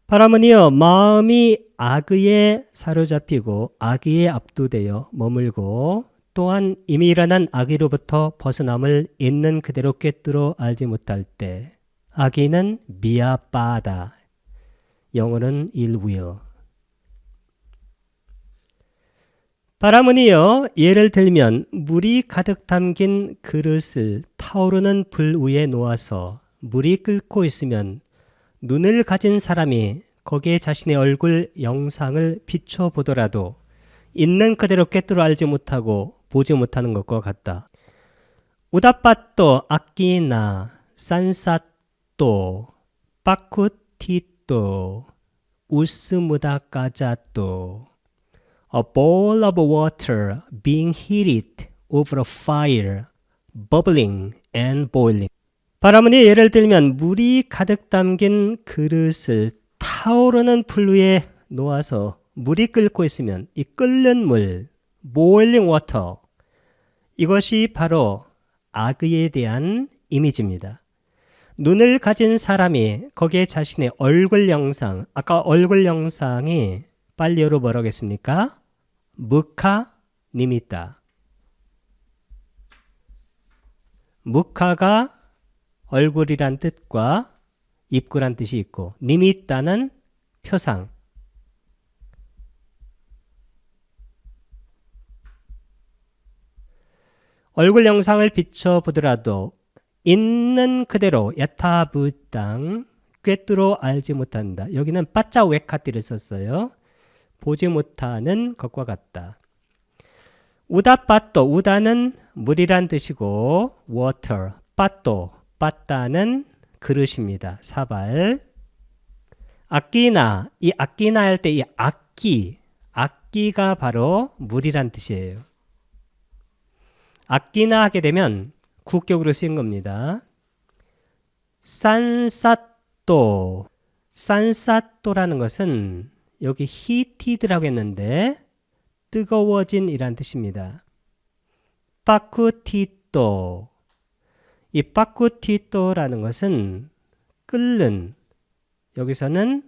바람은요, 마음이 악의에 사로잡히고 악의에 압도되어 머물고 또한 이미 일어난 악의로부터 벗어남을 있는 그대로 꿰뚫어 알지 못할 때 악의는 미아빠다. 영어는 ill will. 바람은요, 예를 들면 물이 가득 담긴 그릇을 타오르는 불 위에 놓아서 물이 끓고 있으면 눈을 가진 사람이 거기에 자신의 얼굴 영상을 비춰보더라도 있는 그대로 꿰뚫어 알지 못하고 보지 못하는 것과 같다. 우다빠또 아끼나 산사또 빠쿠티또 우스무다 까자또 A bowl of water being heated over a fire, bubbling and boiling. 바람은요, 예를 들면 물이 가득 담긴 그릇을 타오르는 불 위에 놓아서 물이 끓고 있으면 이 끓는 물, boiling water, 이것이 바로 악의에 대한 이미지입니다. 눈을 가진 사람이 거기에 자신의 얼굴 영상, 아까 얼굴 영상이 빨리어로 뭐라고 했습니까? 무카 니미타. 무카가 얼굴이란 뜻과 입구란 뜻이 있고 니미타는 표상. 얼굴 영상을 비춰보더라도 있는 그대로 야타부땅 꿰뚫어 알지 못한다. 여기는 빠짜 웨카티를 썼어요. 보지 못하는 것과 같다. 우다빠또, 우다는 물이란 뜻이고 water, 빠또, 빠따는 그릇입니다. 사발. 아끼나, 이 아끼나 할 때 이 악기가 바로 물이란 뜻이에요. 아끼나 하게 되면 국격으로 쓰인 겁니다. 산사또, 산사또라는 것은 여기 heated라고 했는데 뜨거워진 이란 뜻입니다. 빠쿠티또, 이 빠쿠티또라는 것은 끓는, 여기서는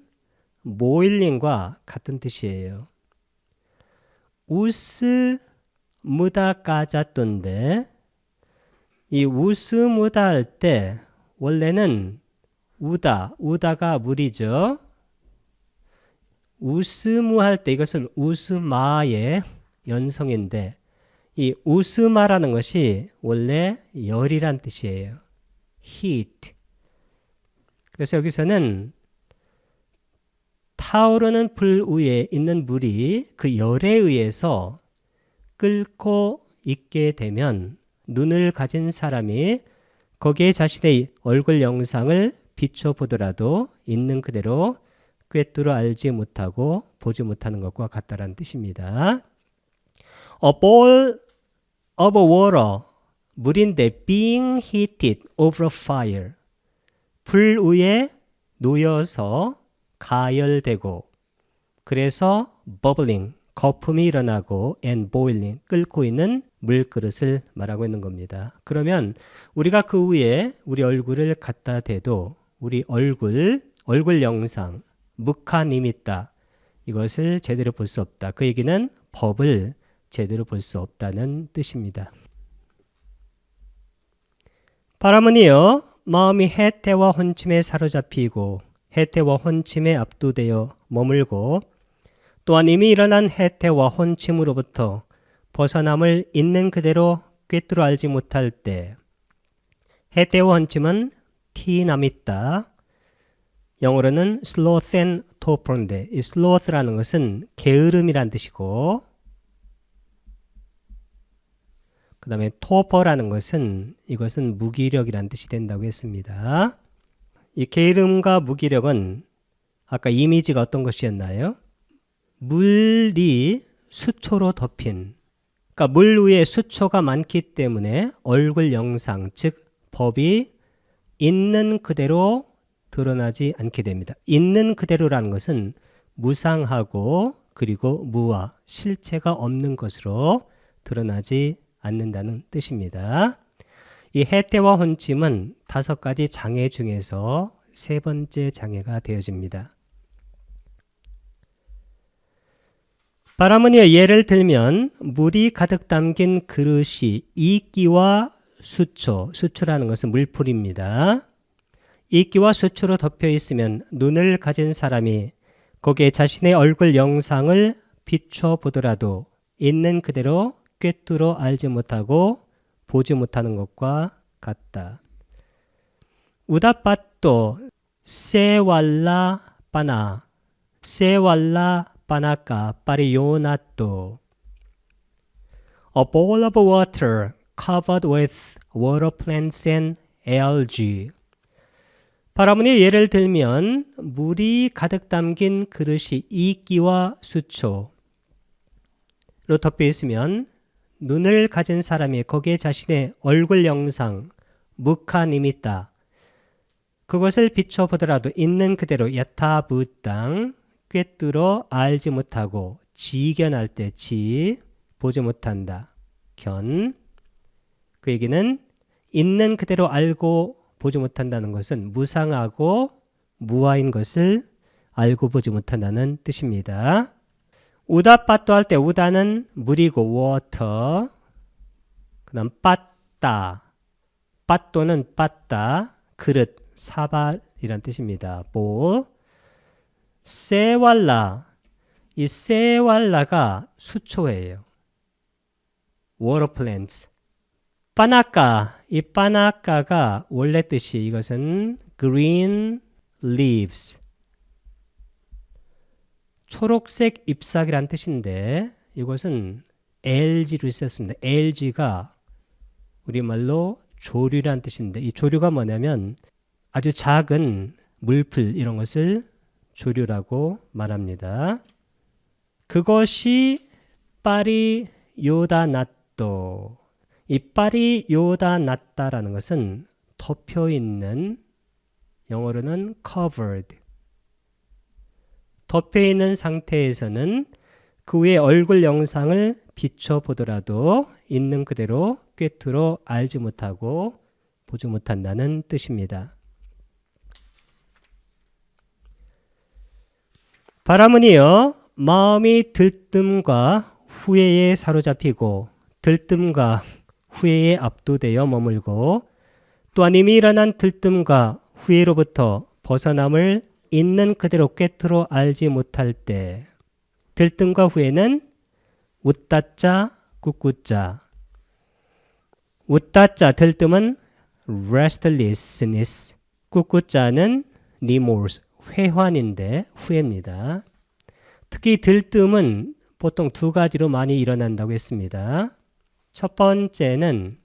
모일링과 같은 뜻이에요. 우스무다 까자또인데 이 우스무다 할 때 원래는 우다가 물이죠. 우스무 할 때 이것은 우스마의 연성인데 이 우스마라는 것이 원래 열이란 뜻이에요. heat. 그래서 여기서는 타오르는 불 위에 있는 물이 그 열에 의해서 끓고 있게 되면 눈을 가진 사람이 거기에 자신의 얼굴 영상을 비춰보더라도 있는 그대로 꿰뚫어 알지 못하고 보지 못하는 것과 같다라는 뜻입니다. A bowl of water, 물인데 being heated over a fire, 불 위에 놓여서 가열되고 그래서 bubbling, 거품이 일어나고 and boiling, 끓고 있는 물그릇을 말하고 있는 겁니다. 그러면 우리가 그 위에 우리 얼굴을 갖다 대도 우리 얼굴 영상 무카니미타, 이것을 제대로 볼 수 없다. 그 얘기는 법을 제대로 볼 수 없다는 뜻입니다. 바람은요, 마음이 해태와 혼침에 사로잡히고 해태와 혼침에 압도되어 머물고 또한 이미 일어난 해태와 혼침으로부터 벗어남을 있는 그대로 꿰뚫어 알지 못할 때 해태와 혼침은 티나미타, 영어로는 sloth and torpor인데 이 sloth라는 것은 게으름이란 뜻이고 그 다음에 torpor라는 것은 이것은 무기력이란 뜻이 된다고 했습니다. 이 게으름과 무기력은 아까 이미지가 어떤 것이었나요? 물이 수초로 덮인, 그러니까 물 위에 수초가 많기 때문에 얼굴 영상, 즉 법이 있는 그대로 드러나지 않게 됩니다. 있는 그대로라는 것은 무상하고 그리고 무와 실체가 없는 것으로 드러나지 않는다는 뜻입니다. 이 해태와 혼침은 5가지 장애 중에서 3번째 장애가 되어집니다. 바라문이여 예를 들면 물이 가득 담긴 그릇이 이끼와 수초, 수초라는 것은 물풀입니다. 이끼와 수초로 덮여 있으면 눈을 가진 사람이 거기에 자신의 얼굴 영상을 비춰보더라도 있는 그대로 꿰뚫어 알지 못하고 보지 못하는 것과 같다. 우다빠또 세왈라 빠나 세왈라 빠나까 빠리요나또 A bowl of water covered with water plants and algae. 바라문의 예를 들면 물이 가득 담긴 그릇이 이끼와 수초로 덮여 있으면 눈을 가진 사람이 거기에 자신의 얼굴 영상 무카니미타 그것을 비춰보더라도 있는 그대로 야타부땅 꿰뚫어 알지 못하고 지견할 때 지 보지 못한다. 견 그 얘기는 있는 그대로 알고 보지 못한다는 것은 무상하고 무아인 것을 알고 보지 못한다는 뜻입니다. 우다빠또 할 때 우다는 물이고 water 그 다음 빠따 빠또는 빠따 그릇 사발이란 뜻입니다. bowl 세왈라 이 세왈라가 수초예요. water plants 빠나까 이 빠나까가 원래 뜻이 이것은 green leaves 초록색 잎사귀란 뜻인데 이것은 algae로 썼습니다. algae가 우리말로 조류란 뜻인데 이 조류가 뭐냐면 아주 작은 물풀 이런 것을 조류라고 말합니다. 그것이 파리 요다나또 이 파리 요다나타라는 것은 덮여 있는 영어로는 covered 덮여 있는 상태에서는 그 위에 얼굴 영상을 비춰보더라도 있는 그대로 꿰뚫어 알지 못하고 보지 못한다는 뜻입니다. 바라문이여 마음이 들뜸과 후회에 사로잡히고 들뜸과 후회에 압도되어 머물고 또한 이미 일어난 들뜸과 후회로부터 벗어남을 있는 그대로 꿰뚫어 알지 못할 때 들뜸과 후회는 웃다자 꾹꾹자 웃다자 들뜸은 restlessness 꾹꾹자는 remorse 회환인데 후회입니다. 특히 들뜸은 보통 두 가지로 많이 일어난다고 했습니다. 첫 번째는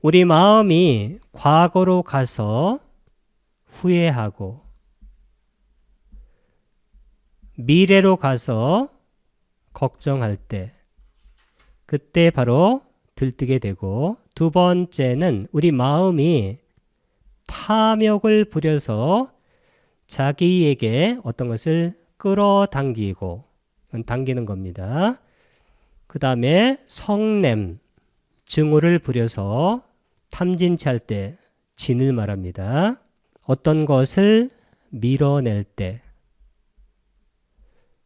우리 마음이 과거로 가서 후회하고 미래로 가서 걱정할 때 그때 바로 들뜨게 되고 두 번째는 우리 마음이 탐욕을 부려서 자기에게 어떤 것을 끌어당기고 당기는 겁니다. 그 다음에 성냄, 증오를 부려서 탐진치할 때 진을 말합니다. 어떤 것을 밀어낼 때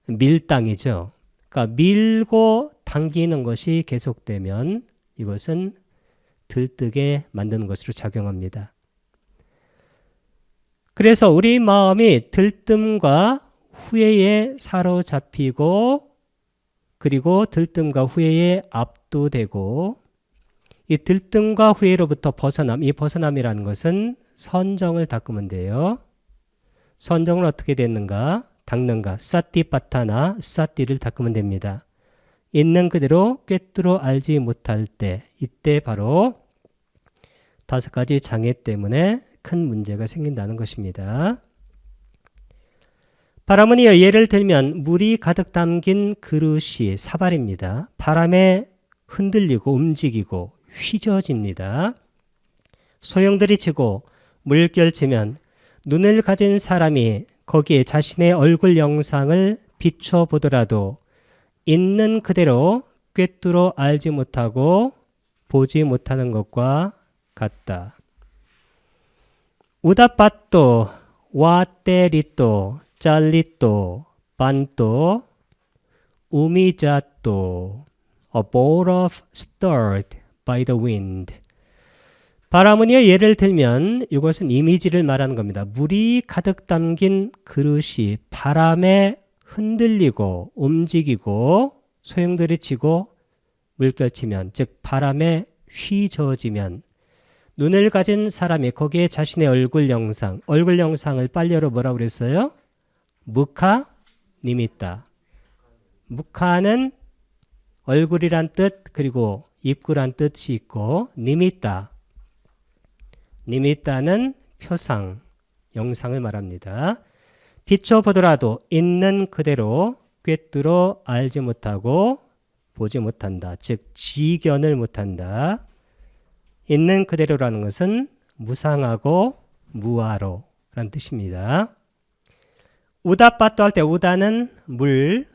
밀당이죠. 그러니까 밀고 당기는 것이 계속되면 이것은 들뜨게 만드는 것으로 작용합니다. 그래서 우리 마음이 들뜸과 후회에 사로잡히고 그리고 들뜸과 후회에 압도되고 이 들뜸과 후회로부터 벗어남, 이 벗어남이라는 것은 선정을 닦으면 돼요. 선정을 어떻게 됐는가? 닦는가? 사띠빠타나 사띠를 닦으면 됩니다. 있는 그대로 꿰뚫어 알지 못할 때 이때 바로 5가지 장애 때문에 큰 문제가 생긴다는 것입니다. 바라문이여 예를 들면 물이 가득 담긴 그릇이 사발입니다. 바람에 흔들리고 움직이고 휘저어집니다. 소용돌이 치고 물결치면 눈을 가진 사람이 거기에 자신의 얼굴 영상을 비춰보더라도 있는 그대로 꿰뚫어 알지 못하고 보지 못하는 것과 같다. 우다빠또 와테리또 짤리또 반또 우미자또 a bowl of stirred by the wind. 바람은요, 예를 들면 이것은 이미지를 말하는 겁니다. 물이 가득 담긴 그릇이 바람에 흔들리고 움직이고 소용돌이치고 물결치면, 즉 바람에 휘저어지면 눈을 가진 사람이 거기에 자신의 얼굴 영상을 빨리어로 뭐라고 그랬어요? 무카 니미타. 무카는 얼굴이란 뜻, 그리고 입구란 뜻이 있고, 니미타는 표상, 영상을 말합니다. 비춰보더라도 있는 그대로 꿰뚫어 알지 못하고 보지 못한다. 즉 지견을 못한다. 있는 그대로라는 것은 무상하고 무아로 라는 뜻입니다. 우다 빠또 할 때 우다는 물,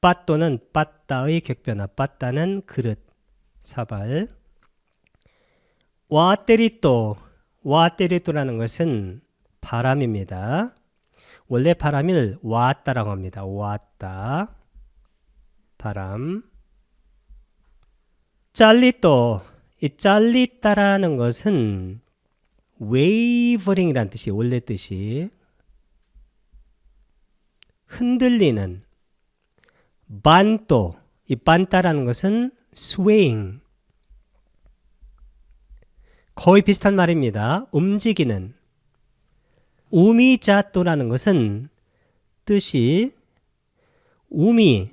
빠또는 빠따의 격변화, 빠따는 그릇, 사발. 와테리또라는 것은 바람입니다. 원래 바람을 와따라고 합니다. 와따, 바람. 짤리또, 이 짤리따라는 것은 웨이버링이라는 뜻이 원래 뜻이 흔들리는. 반또, 이 반따라는 것은 스웨잉, 거의 비슷한 말입니다. 움직이는. 우미자또라는 것은 뜻이 우미라는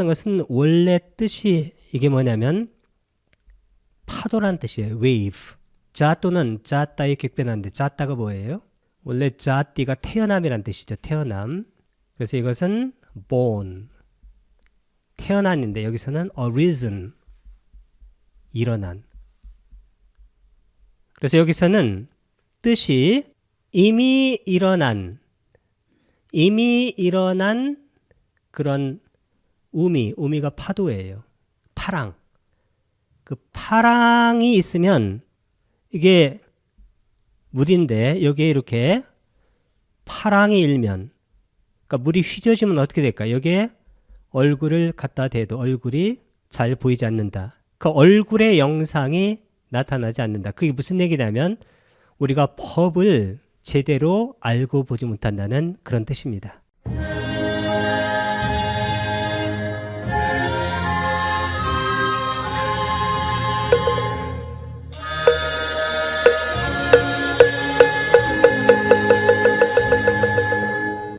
것은 원래 뜻이 이게 뭐냐면 파도란 뜻이에요. 웨이브. 자또는 자따의 격변하는데 자따가 뭐예요? 원래 자띠가 태어남이란 뜻이죠. 태어남. 그래서 이것은 born, 태어난인데 여기서는 arisen, 일어난. 그래서 여기서는 뜻이 이미 일어난 그런 우미가 파도예요. 파랑. 그 파랑이 있으면 이게 물인데 여기에 이렇게 파랑이 일면, 그러니까 물이 휘저지면 어떻게 될까? 여기에 얼굴을 갖다 대도 얼굴이 잘 보이지 않는다. 그 얼굴의 영상이 나타나지 않는다. 그게 무슨 얘기냐면 우리가 법을 제대로 알고 보지 못한다는 그런 뜻입니다.